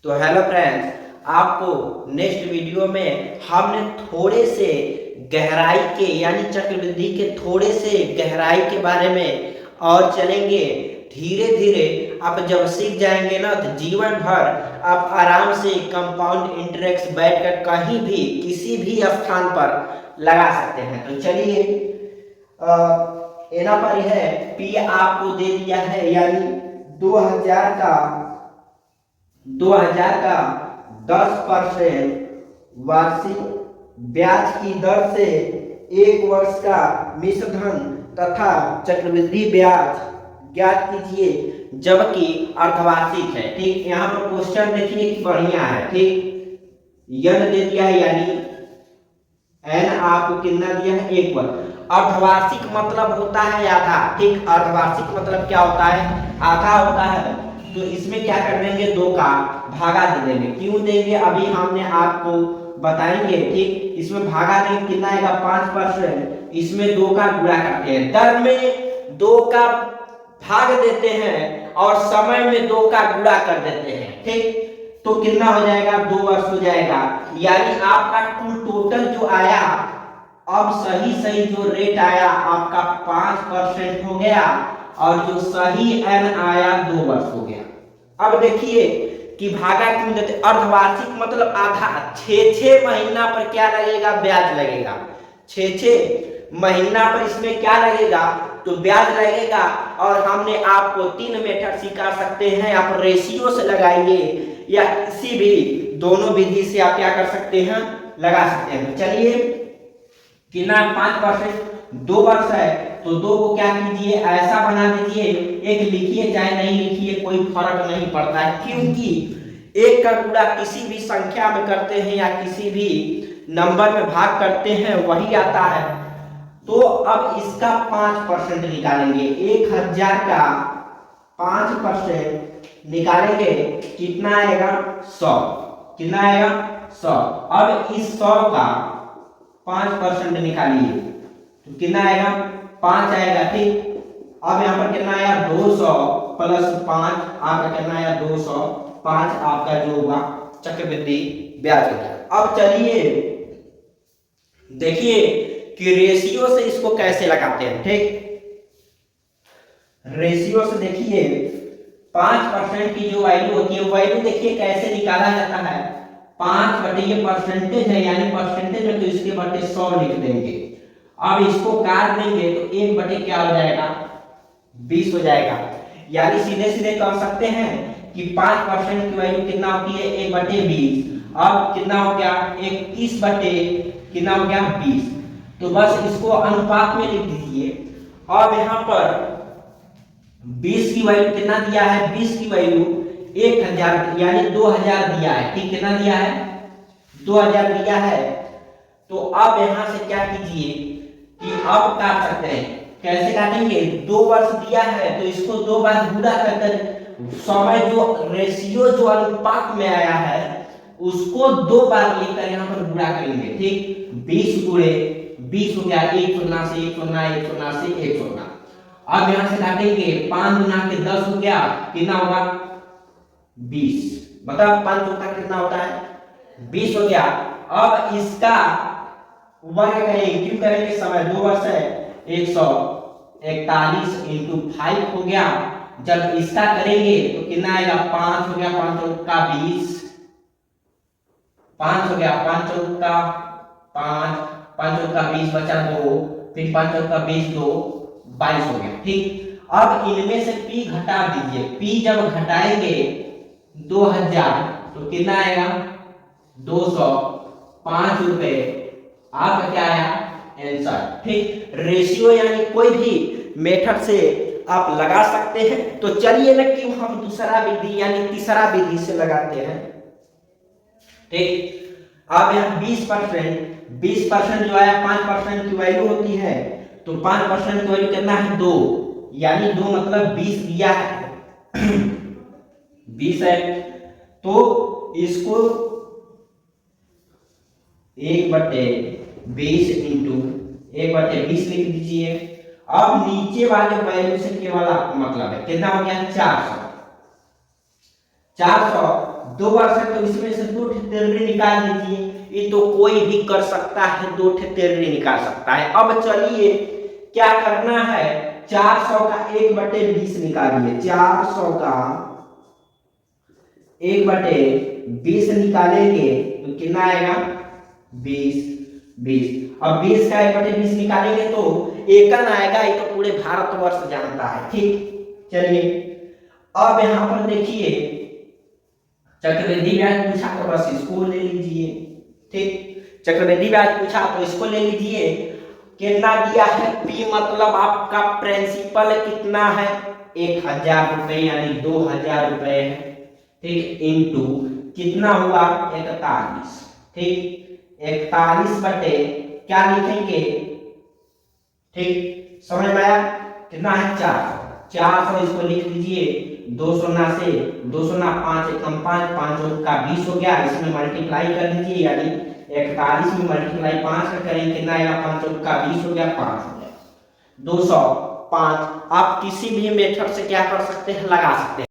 तो hello friends, आपको next video में हमने थोड़े से गहराई के यानी चक्रवृद्धि के थोड़े से गहराई के बारे में और चलेंगे। धीरे धीरे आप जब सीख जाएंगे ना तो जीवन भर आप आराम से कंपाउंड इंटरेस्ट बैठकर कहीं भी किसी भी स्थान पर लगा सकते हैं। तो चलिए, यहाँ पर है पी आपको दे दिया है, यानी 2000 का 10% वार्षिक ब्याज की दर से 1 वर्ष का मिश्र धन तथा चक्रवृद्धि ब्याज ज्ञात कीजिए, जबकि अर्धवार्षिक है। ठीक, यहाँ पर क्वेश्चन देखिए कि बढ़िया है। ठीक, यन दे दिया है, यानी एन आपको कितना दिया है, 1 वर्ष। अर्धवार्षिक मतलब होता है आधा। ठीक, अर्धवार्षिक मतलब क्या होता है, आधा होता है। तो इसमें क्या कर देंगे, 2 का भागा दे देंगे। क्यों देंगे अभी हमने आपको बताएंगे। ठीक, इसमें भागा देंगे, कितना आएगा 5%। इसमें 2 का गुणा करते हैं, दर में 2 का भाग देते हैं और समय में 2 का गुणा कर देते हैं। ठीक, तो कितना हो जाएगा, 2 वर्ष हो जाएगा। यानी आपका कुल टोटल जो आया, अब सही जो रेट आया आपका 5% हो गया और जो सही एन आया 2 वर्ष हो गया। अब देखिए कि भागा क्यों देते, अर्धवार्षिक मतलब आधा। 6 महीना पर क्या लगेगा, ब्याज लगेगा। 6 महीना पर इसमें क्या लगेगा, तो ब्याज लगेगा। और हमने आपको 3 मेथड सिखा सकते हैं। आप रेशियो से लगाइए या किसी भी दोनों विधि से आप क्या कर सकते हैं, लगा सकते हैं। तो चलिए, कितना 5%, 2 वर्ष है तो 2 को क्या कीजिए, ऐसा बना दीजिए। एक लिखिए चाहे नहीं लिखिए, कोई फर्क नहीं पड़ता है, क्योंकि 1 का गुणा किसी भी संख्या में करते हैं या किसी भी नंबर में भाग करते हैं वही आता है। तो अब इसका 5% निकालेंगे। 1000 का 5% निकालेंगे, कितना आएगा, 100। कितना आएगा, 100। अब इस 100 का 5% निकालिए तो कितना आएगा, 5 आएगा। ठीक, अब यहाँ पर कितना आया, 200 प्लस 5 आपका कितना आया, 205 आपका जो होगा चक्रवृद्धि ब्याज हो गया। अब चलिए देखिए कि रेशियो से इसको कैसे लगाते हैं। ठीक, रेशियो से देखिए 5% की जो वैल्यू होती है, वैल्यू देखिए कैसे निकाला जाता है। 5 बटे ये परसेंटेज है, यानी परसेंटेज में तो इसके बटे 100 लिख देंगे। अब इसको काट देंगे तो 1 बटे क्या हो जाएगा, 20 हो जाएगा। यानी सीधे सीधे कह सकते हैं कि 5% की वैल्यू कितना होती है, 1 बटे 20। अब कितना हो गया, 31 बटे कितना हो गया, 20। तो बस इसको अनुपात में लिख दीजिए। अब यहाँ पर 20 की वैल्यू कितना दिया है, 20 की वैल्यू 1000 यानी 2000 दिया है। ठीक, कितना दिया है, 2000 दिया है। तो अब यहां से क्या कीजिए कि अब काट सकते हैं। कैसे काटेंगे, 2 वर्ष दिया है तो इसको 2 बार गुणा कर समय जो रेशियो जो अनुपात में आया है उसको 2 बार लेकर यहां पर गुणा करेंगे। ठीक, 20 गुणे 20 हो गया, 1 शून्य से 1 शून्य, 1 शून्य से 1 शून्य। अब यहां से काटेंगे, 5 गुना के 10 हो गया, कितना होगा, 20। बताओ 5 चौथा कितना होता है, 20 हो गया। अब इसका वर्ग करेंगे, क्यों करेंगे, समय 2 वर्ष है, 141 इंटू 5 हो गया। जब इसका करेंगे तो कितना आएगा, 5 हो गया, 5 चौका 20, 5 हो गया, 5 चौका 5, 5 चौका 20 बचा 2, फिर 5 चौका 20, 2 22 हो गया। ठीक, अब इनमें से p घटा दीजिए। p जब घटाएंगे 2000 तो कितना आएगा, 205 रुपए आपका क्या आया, आंसर। ठीक, रेशियो यानी कोई भी मेथड से आप लगा सकते हैं। तो चलिए ना कि हम दूसरा विधि यानी तीसरा विधि से लगाते हैं। ठीक, अब यहाँ 20% जो आया, 5% की वैल्यू होती है तो 5% की वैल्यू कितना है, 2, यानी 2 मतलब 20 दिया है 20 है तो इसको 1 बटे 20 इंटू 1 बटे 20 लिख दीजिए। अब नीचे वाले वैल्यू से केवल आपको मतलब है, कितना हो गया, 400। 400 2 वर्ष है तो इसमें से 2 तिरछी निकाल दीजिए। ये तो कोई भी कर सकता है, 2 तिरछी निकाल सकता है। अब चलिए क्या करना है, 400 का 1/20 निकालिए। 400 का 1/20 निकालेंगे तो कितना आएगा, 20। अब 20 का 1/20 निकालेंगे तो एकन आएगा। ये तो पूरे भारतवर्ष जानता है। ठीक, चलिए अब यहां पर देखिए चक्रवृद्धि ब्याज पूछा तो बस इसको ले लीजिए। ठीक, चक्रवृद्धि ब्याज पूछा तो इसको ले लीजिए। कितना दिया है, पी मतलब आपका प्रिंसिपल कितना है, 1000 रुपए यानी 2000 रुपए है। ठीक, इंटू कितना हुआ, 41। ठीक, 41 बटे क्या लिखेंगे, ठीक समझ में आया, कितना है 400 इसको लिख लीजिए। 200 ना से 200 ना 5 एकम 5, 5 का 20 हो गया। इसमें मल्टीप्लाई कर दीजिए, यानी 41 में मल्टीप्लाई 5 का करेंगे कितना आएगा, 5 का 20 हो गया, 5 हो गया 205। आप किसी भी मेथड से क्या कर सकते हैं, लगा सकते हैं।